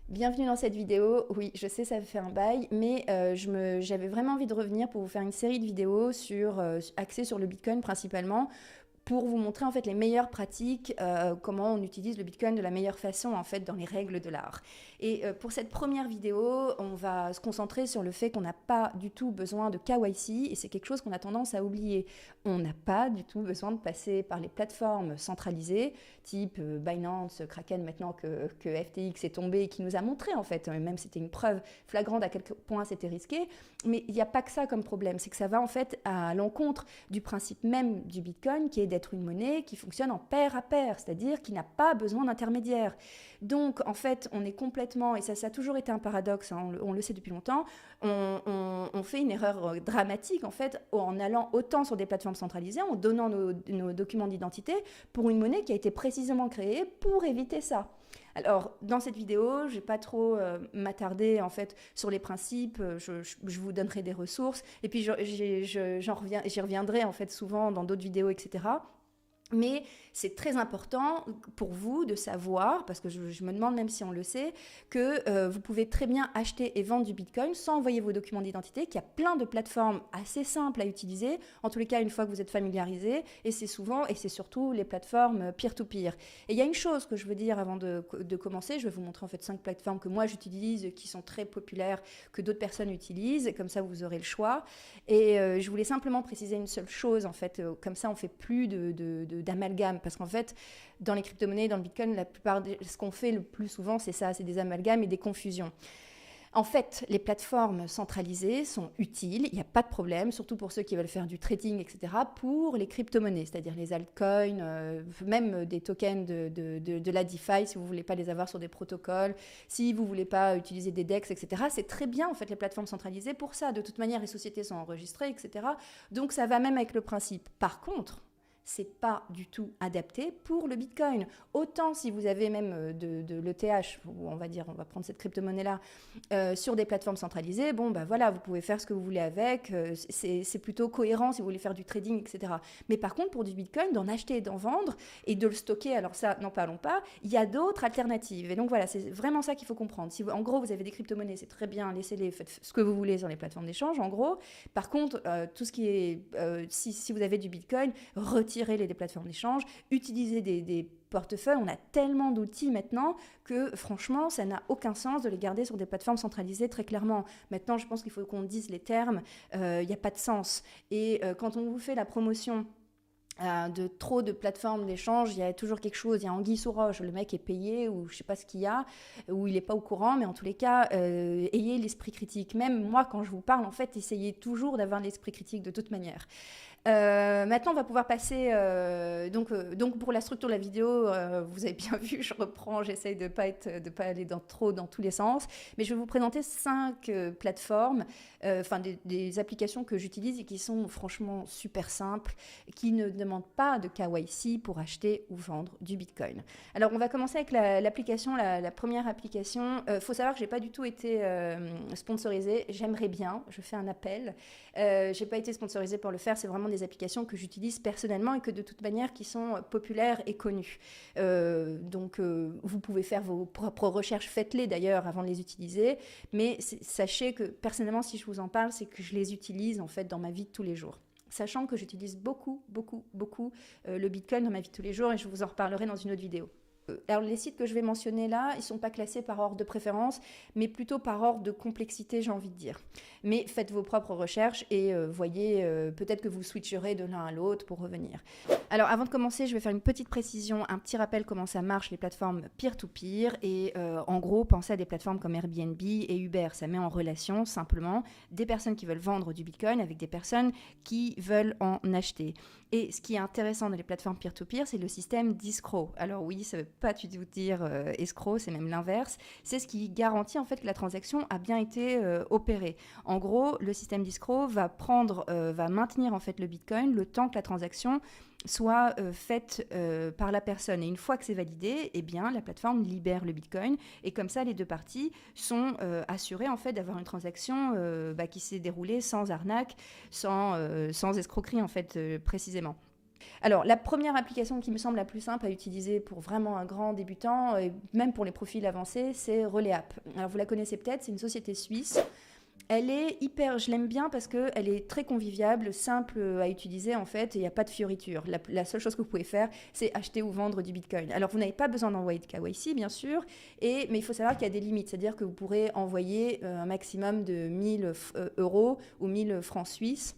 Bienvenue dans cette vidéo. Oui, je sais, ça fait un bail, mais j'avais vraiment envie de revenir pour vous faire une série de vidéos axées sur le Bitcoin principalement, pour vous montrer en fait les meilleures pratiques, comment on utilise le Bitcoin de la meilleure façon en fait dans les règles de l'art. Et pour cette première vidéo, on va se concentrer sur le fait qu'on n'a pas du tout besoin de KYC, et c'est quelque chose qu'on a tendance à oublier. On n'a pas du tout besoin de passer par les plateformes centralisées, type Binance, Kraken, maintenant que FTX est tombé, et qui nous a montré en fait, même c'était une preuve flagrante à quel point c'était risqué. Mais il n'y a pas que ça comme problème, c'est que ça va en fait à l'encontre du principe même du Bitcoin, qui est d'être une monnaie qui fonctionne en pair à pair, c'est-à-dire qui n'a pas besoin d'intermédiaire. Donc en fait, on est complètement, et ça a toujours été un paradoxe, hein, on le sait depuis longtemps, on fait une erreur dramatique en fait en allant autant sur des plateformes centralisées, en donnant nos documents d'identité pour une monnaie qui a été précisément créée pour éviter ça. Alors, dans cette vidéo, je ne vais pas trop m'attarder en fait sur les principes, je vous donnerai des ressources, et puis j'y reviendrai en fait souvent dans d'autres vidéos, etc. Mais c'est très important pour vous de savoir, parce que je me demande même si on le sait, que vous pouvez très bien acheter et vendre du Bitcoin sans envoyer vos documents d'identité, qu'il y a plein de plateformes assez simples à utiliser, en tous les cas une fois que vous êtes familiarisé, et c'est surtout les plateformes peer-to-peer. Et il y a une chose que je veux dire avant de commencer, je vais vous montrer en fait 5 plateformes que moi j'utilise, qui sont très populaires, que d'autres personnes utilisent, et comme ça vous aurez le choix. Et je voulais simplement préciser une seule chose, en fait, comme ça on fait plus d'amalgame, parce qu'en fait dans les crypto-monnaies, dans le Bitcoin, ce qu'on fait le plus souvent c'est ça, c'est des amalgames et des confusions. En fait, les plateformes centralisées sont utiles, il n'y a pas de problème, surtout pour ceux qui veulent faire du trading, etc., pour les crypto-monnaies, c'est-à-dire les altcoins, même des tokens de la DeFi, si vous ne voulez pas les avoir sur des protocoles, si vous ne voulez pas utiliser des DEX, etc. C'est très bien, en fait, les plateformes centralisées pour ça. De toute manière, les sociétés sont enregistrées, etc. Donc, ça va même avec le principe. Par contre, c'est pas du tout adapté pour le Bitcoin. Autant si vous avez même de l'ETH, on va dire, on va prendre cette crypto-monnaie-là, sur des plateformes centralisées, bon, bah voilà, vous pouvez faire ce que vous voulez avec, c'est plutôt cohérent si vous voulez faire du trading, etc. Mais par contre, pour du Bitcoin, d'en acheter et d'en vendre et de le stocker, alors ça, n'en parlons pas, il y a d'autres alternatives. Et donc voilà, c'est vraiment ça qu'il faut comprendre. Si en gros, vous avez des crypto-monnaies, c'est très bien, laissez-les, faites ce que vous voulez sur les plateformes d'échange, en gros. Par contre, tout ce qui est, si vous avez du Bitcoin, retirez les plateformes d'échange, utilisez des portefeuilles. On a tellement d'outils maintenant que franchement, ça n'a aucun sens de les garder sur des plateformes centralisées, très clairement. Maintenant, je pense qu'il faut qu'on dise les termes, il n'y a pas de sens. Et quand on vous fait la promotion de trop de plateformes d'échange, il y a toujours quelque chose, il y a anguille sous roche, le mec est payé ou je sais pas ce qu'il y a, ou il n'est pas au courant, mais en tous les cas, ayez l'esprit critique. Même moi, quand je vous parle, en fait, essayez toujours d'avoir l'esprit critique de toute manière. Maintenant, on va pouvoir passer. Donc, pour la structure de la vidéo, vous avez bien vu, je reprends, j'essaye de pas aller trop dans tous les sens. Mais je vais vous présenter 5 plateformes, enfin des applications que j'utilise et qui sont franchement super simples, qui ne demandent pas de KYC pour acheter ou vendre du Bitcoin. Alors, on va commencer avec l'application, la première application. Faut savoir que j'ai pas du tout été sponsorisée. J'aimerais bien, je fais un appel. J'ai pas été sponsorisée pour le faire, c'est vraiment des applications que j'utilise personnellement et que de toute manière qui sont populaires et connues. Donc vous pouvez faire vos propres recherches, faites-les d'ailleurs avant de les utiliser, mais sachez que personnellement, si je vous en parle, c'est que je les utilise en fait dans ma vie de tous les jours. Sachant que j'utilise beaucoup le Bitcoin dans ma vie de tous les jours, et je vous en reparlerai dans une autre vidéo. Alors les sites que je vais mentionner là, ils ne sont pas classés par ordre de préférence, mais plutôt par ordre de complexité, j'ai envie de dire. Mais faites vos propres recherches et voyez, peut-être que vous switcherez de l'un à l'autre pour revenir. Alors avant de commencer, je vais faire une petite précision, un petit rappel comment ça marche les plateformes peer-to-peer. Et en gros, pensez à des plateformes comme Airbnb et Uber. Ça met en relation simplement des personnes qui veulent vendre du Bitcoin avec des personnes qui veulent en acheter. Et ce qui est intéressant dans les plateformes peer-to-peer, c'est le système d'escrow. Alors oui, ça ne veut pas du tout dire escroc, c'est même l'inverse. C'est ce qui garantit en fait que la transaction a bien été opérée. En gros, le système d'escroc va maintenir en fait le Bitcoin le temps que la transaction soit faite par la personne. Et une fois que c'est validé, eh bien, la plateforme libère le Bitcoin. Et comme ça, les deux parties sont assurées en fait, d'avoir une transaction qui s'est déroulée sans arnaque, sans escroquerie en fait, précisément. Alors, la première application qui me semble la plus simple à utiliser pour vraiment un grand débutant, et même pour les profils avancés, c'est Relais App. Alors, vous la connaissez peut-être, c'est une société suisse. Elle est hyper, je l'aime bien parce qu'elle est très conviviable, simple à utiliser en fait, et il n'y a pas de fioritures. La seule chose que vous pouvez faire, c'est acheter ou vendre du Bitcoin. Alors vous n'avez pas besoin d'envoyer de KYC bien sûr, mais il faut savoir qu'il y a des limites, c'est-à-dire que vous pourrez envoyer un maximum de 1000 euros ou 1000 francs suisses,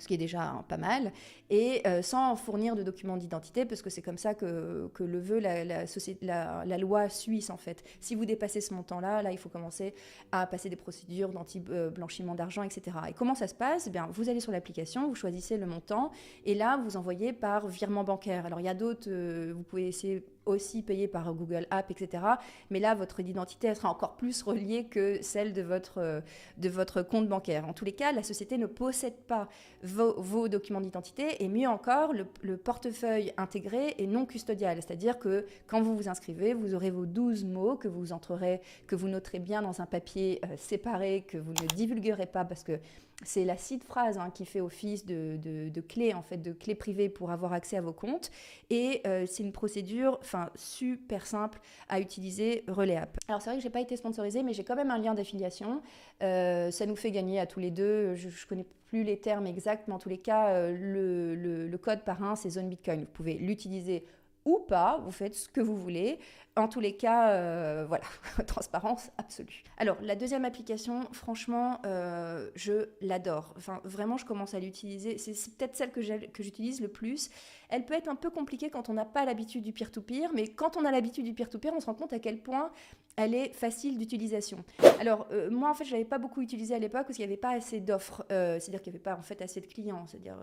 ce qui est déjà pas mal, et sans fournir de documents d'identité, parce que c'est comme ça que le veut la loi suisse en fait. Si vous dépassez ce montant-là, là il faut commencer à passer des procédures d'anti-blanchiment d'argent, etc. Et comment ça se passe? Eh bien, vous allez sur l'application, vous choisissez le montant, et là vous envoyez par virement bancaire. Alors il y a d'autres, vous pouvez essayer aussi payer par Google App, etc. Mais là, votre identité elle sera encore plus reliée que celle de votre compte bancaire. En tous les cas, la société ne possède pas vos documents d'identité et mieux encore, le portefeuille intégré est non custodial. C'est-à-dire que quand vous vous inscrivez, vous aurez vos 12 mots que vous noterez bien dans un papier séparé, que vous ne divulguerez pas parce que c'est la seed phrase qui fait office de clé, en fait, de clé privée pour avoir accès à vos comptes. Et c'est une procédure super simple à utiliser, Relais App. Alors c'est vrai que je n'ai pas été sponsorisée, mais j'ai quand même un lien d'affiliation. Ça nous fait gagner à tous les deux. Je ne connais plus les termes exacts, mais en tous les cas, le code parrain, c'est Zone Bitcoin. Vous pouvez l'utiliser ou pas, vous faites ce que vous voulez. En tous les cas, voilà, transparence absolue. Alors, la deuxième application, franchement, je l'adore. Enfin, vraiment, je commence à l'utiliser. C'est peut-être celle que j'utilise le plus. Elle peut être un peu compliquée quand on n'a pas l'habitude du peer-to-peer, mais quand on a l'habitude du peer-to-peer, on se rend compte à quel point elle est facile d'utilisation. Alors, moi, en fait, je ne l'avais pas beaucoup utilisée à l'époque parce qu'il n'y avait pas assez d'offres. C'est-à-dire qu'il n'y avait pas, en fait, assez de clients. C'est-à-dire,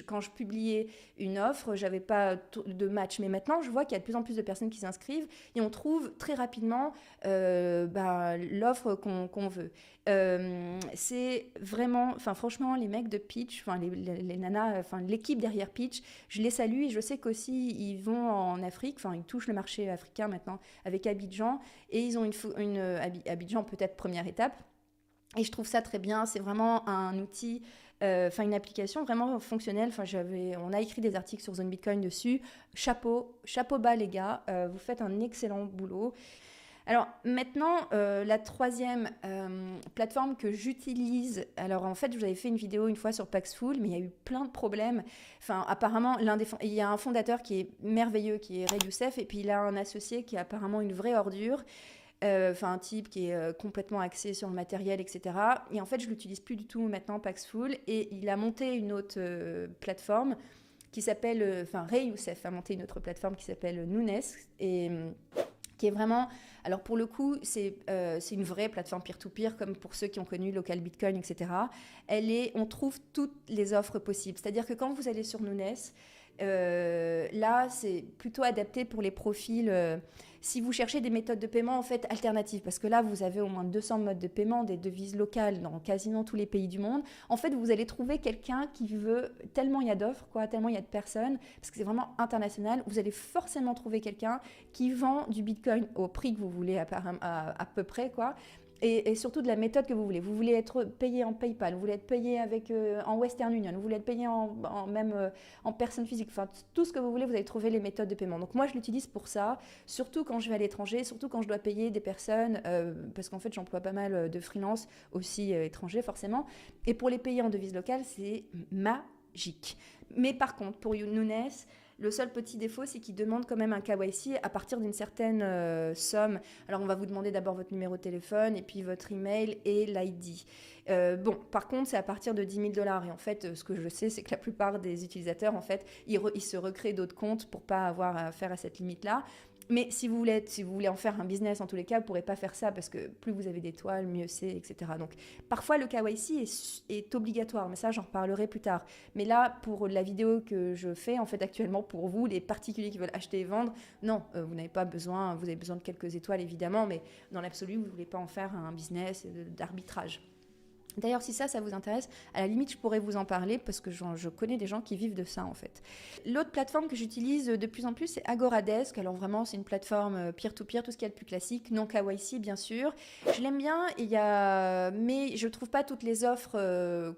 quand je publiais une offre, je n'avais pas de match. Mais maintenant, je vois qu'il y a de plus en plus de personnes qui s'inscrivent et on trouve très rapidement l'offre qu'on veut. C'est vraiment, enfin franchement, les mecs de Pitch, enfin les nanas, enfin l'équipe derrière Pitch, je les salue et je sais qu'aussi ils vont en Afrique, enfin ils touchent le marché africain maintenant avec Abidjan et ils ont Abidjan peut-être première étape. Et je trouve ça très bien, c'est vraiment un outil, une application vraiment fonctionnelle. On a écrit des articles sur Zone Bitcoin dessus. Chapeau bas les gars, vous faites un excellent boulot. Alors maintenant, la troisième plateforme que j'utilise, alors en fait, je vous avais fait une vidéo une fois sur Paxful, mais il y a eu plein de problèmes. Enfin, apparemment, il y a un fondateur qui est merveilleux, qui est Ray Youssef, et puis il a un associé qui est apparemment une vraie ordure. Un type qui est complètement axé sur le matériel, etc. Et en fait, je l'utilise plus du tout maintenant, Paxful, et il a monté une autre plateforme qui s'appelle, Ray Youssef a monté une autre plateforme qui s'appelle Nunes, et qui est vraiment, alors pour le coup, c'est une vraie plateforme peer-to-peer, comme pour ceux qui ont connu Local Bitcoin, etc. On trouve toutes les offres possibles. C'est-à-dire que quand vous allez sur Nunes, là, c'est plutôt adapté pour les profils. Si vous cherchez des méthodes de paiement en fait alternatives, parce que là, vous avez au moins 200 modes de paiement, des devises locales dans quasiment tous les pays du monde. En fait, vous allez trouver quelqu'un qui veut, tellement il y a d'offres, tellement il y a de personnes, parce que c'est vraiment international, vous allez forcément trouver quelqu'un qui vend du Bitcoin au prix que vous voulez à peu près, Et surtout de la méthode que vous voulez. Vous voulez être payé en PayPal, vous voulez être payé en Western Union, vous voulez être payé en personne physique. Enfin, tout ce que vous voulez, vous allez trouver les méthodes de paiement. Donc moi, je l'utilise pour ça, surtout quand je vais à l'étranger, surtout quand je dois payer des personnes, parce qu'en fait, j'emploie pas mal de freelance, aussi étrangers forcément. Et pour les payer en devise locale, c'est magique. Mais par contre, pour Nunes, le seul petit défaut, c'est qu'il demande quand même un KYC à partir d'une certaine somme. Alors, on va vous demander d'abord votre numéro de téléphone et puis votre email et l'ID. Par contre, c'est à partir de 10 000 $. Et en fait, ce que je sais, c'est que la plupart des utilisateurs, en fait, ils se recréent d'autres comptes pour pas avoir à faire à cette limite-là. Mais si vous voulez en faire un business, en tous les cas, vous ne pourrez pas faire ça parce que plus vous avez d'étoiles, mieux c'est, etc. Donc, parfois, le KYC est obligatoire, mais ça, j'en reparlerai plus tard. Mais là, pour la vidéo que je fais, en fait, actuellement, pour vous, les particuliers qui veulent acheter et vendre, non, vous n'avez pas besoin, vous avez besoin de quelques étoiles, évidemment, mais dans l'absolu, vous ne voulez pas en faire un business d'arbitrage. D'ailleurs, si ça vous intéresse, à la limite, je pourrais vous en parler parce que je connais des gens qui vivent de ça, en fait. L'autre plateforme que j'utilise de plus en plus, c'est Agoradesk. Alors vraiment, c'est une plateforme peer-to-peer, tout ce qu'il y a de plus classique, non KYC, bien sûr. Je l'aime bien, mais je ne trouve pas toutes les offres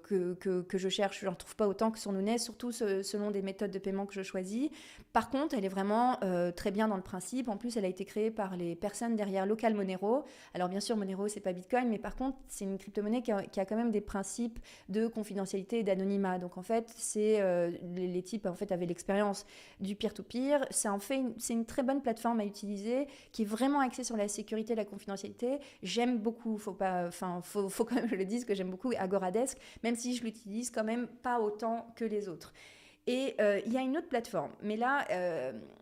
que je cherche. Je n'en trouve pas autant que sur Nunes, surtout selon des méthodes de paiement que je choisis. Par contre, elle est vraiment très bien dans le principe. En plus, elle a été créée par les personnes derrière Local Monero. Alors bien sûr, Monero, c'est pas Bitcoin, mais par contre, c'est une crypto-monnaie qui a quand même des principes de confidentialité et d'anonymat. Donc en fait, les types en fait avaient l'expérience du peer-to-peer. C'est une très bonne plateforme à utiliser qui est vraiment axée sur la sécurité et la confidentialité. J'aime beaucoup, faut quand même que je le dise que j'aime beaucoup Agoradesk, même si je l'utilise quand même pas autant que les autres. Et il y a une autre plateforme, mais là,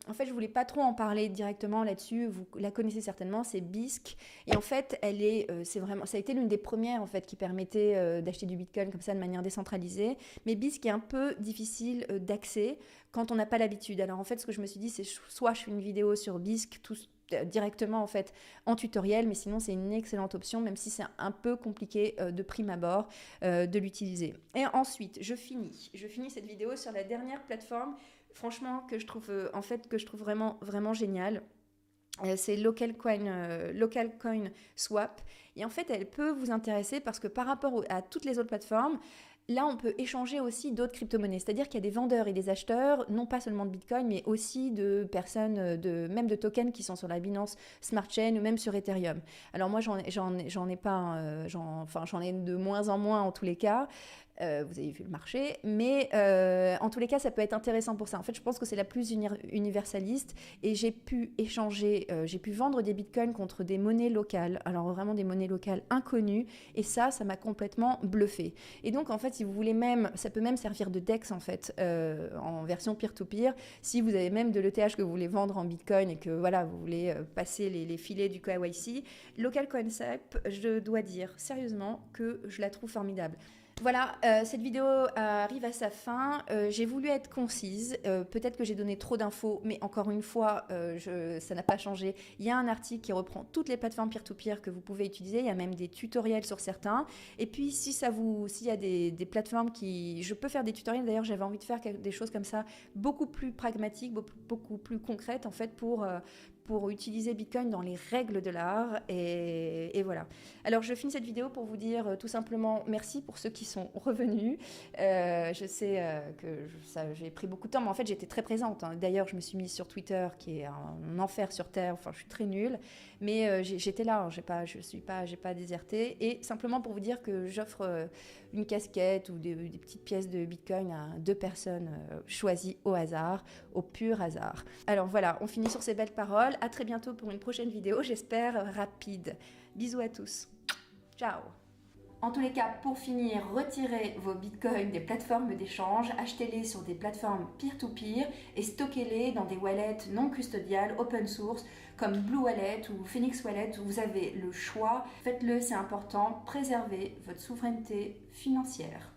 en fait, je voulais pas trop en parler directement là-dessus. Vous la connaissez certainement, c'est Bisq. Et en fait, ça a été l'une des premières en fait qui permettait d'acheter du Bitcoin comme ça de manière décentralisée. Mais Bisq est un peu difficile d'accès quand on n'a pas l'habitude. Alors en fait, ce que je me suis dit, c'est soit je fais une vidéo sur Bisq directement en fait en tutoriel, mais sinon c'est une excellente option, même si c'est un peu compliqué de prime abord de l'utiliser. Et ensuite, je finis cette vidéo sur la dernière plateforme, franchement que je trouve vraiment vraiment géniale. C'est Local Coin Swap. Et en fait, elle peut vous intéresser parce que par rapport à toutes les autres plateformes, là, on peut échanger aussi d'autres crypto-monnaies. C'est-à-dire qu'il y a des vendeurs et des acheteurs, non pas seulement de Bitcoin, mais aussi de personnes, même de tokens qui sont sur la Binance Smart Chain ou même sur Ethereum. Alors moi, j'en ai pas, j'en ai de moins en moins en tous les cas. Vous avez vu le marché, mais en tous les cas, ça peut être intéressant pour ça. En fait, je pense que c'est la plus universaliste et j'ai pu échanger, j'ai pu vendre des bitcoins contre des monnaies locales, alors vraiment des monnaies locales inconnues, et ça m'a complètement bluffé. Et donc, en fait, si vous voulez même, ça peut même servir de DEX en fait, en version peer-to-peer, si vous avez même de l'ETH que vous voulez vendre en bitcoin et que voilà, vous voulez passer les filets du KYC, Local Concept, je dois dire sérieusement que je la trouve formidable. Voilà, cette vidéo arrive à sa fin. J'ai voulu être concise. Peut-être que j'ai donné trop d'infos, mais encore une fois, ça n'a pas changé. Il y a un article qui reprend toutes les plateformes peer-to-peer que vous pouvez utiliser. Il y a même des tutoriels sur certains. Et puis, s'il y a des plateformes je peux faire des tutoriels. D'ailleurs, j'avais envie de faire des choses comme ça, beaucoup plus pragmatiques, beaucoup plus concrètes, en fait, pour utiliser Bitcoin dans les règles de l'art. Et voilà. Alors, je finis cette vidéo pour vous dire tout simplement merci pour ceux qui sont revenus. Je sais que j'ai pris beaucoup de temps, mais en fait, j'étais très présente. Hein. D'ailleurs, je me suis mise sur Twitter, qui est un enfer sur Terre. Enfin, je suis très nulle. Mais j'étais là. Hein. J'ai pas déserté. Et simplement pour vous dire que j'offre une casquette ou des petites pièces de Bitcoin à 2 personnes choisies au hasard, au pur hasard. Alors voilà, on finit sur ces belles paroles. À très bientôt pour une prochaine vidéo, j'espère rapide. Bisous à tous. Ciao. En tous les cas, pour finir, retirez vos bitcoins des plateformes d'échange, achetez-les sur des plateformes peer-to-peer et stockez-les dans des wallets non custodiales, open source, comme Blue Wallet ou Phoenix Wallet, où vous avez le choix. Faites-le, c'est important. Préservez votre souveraineté financière.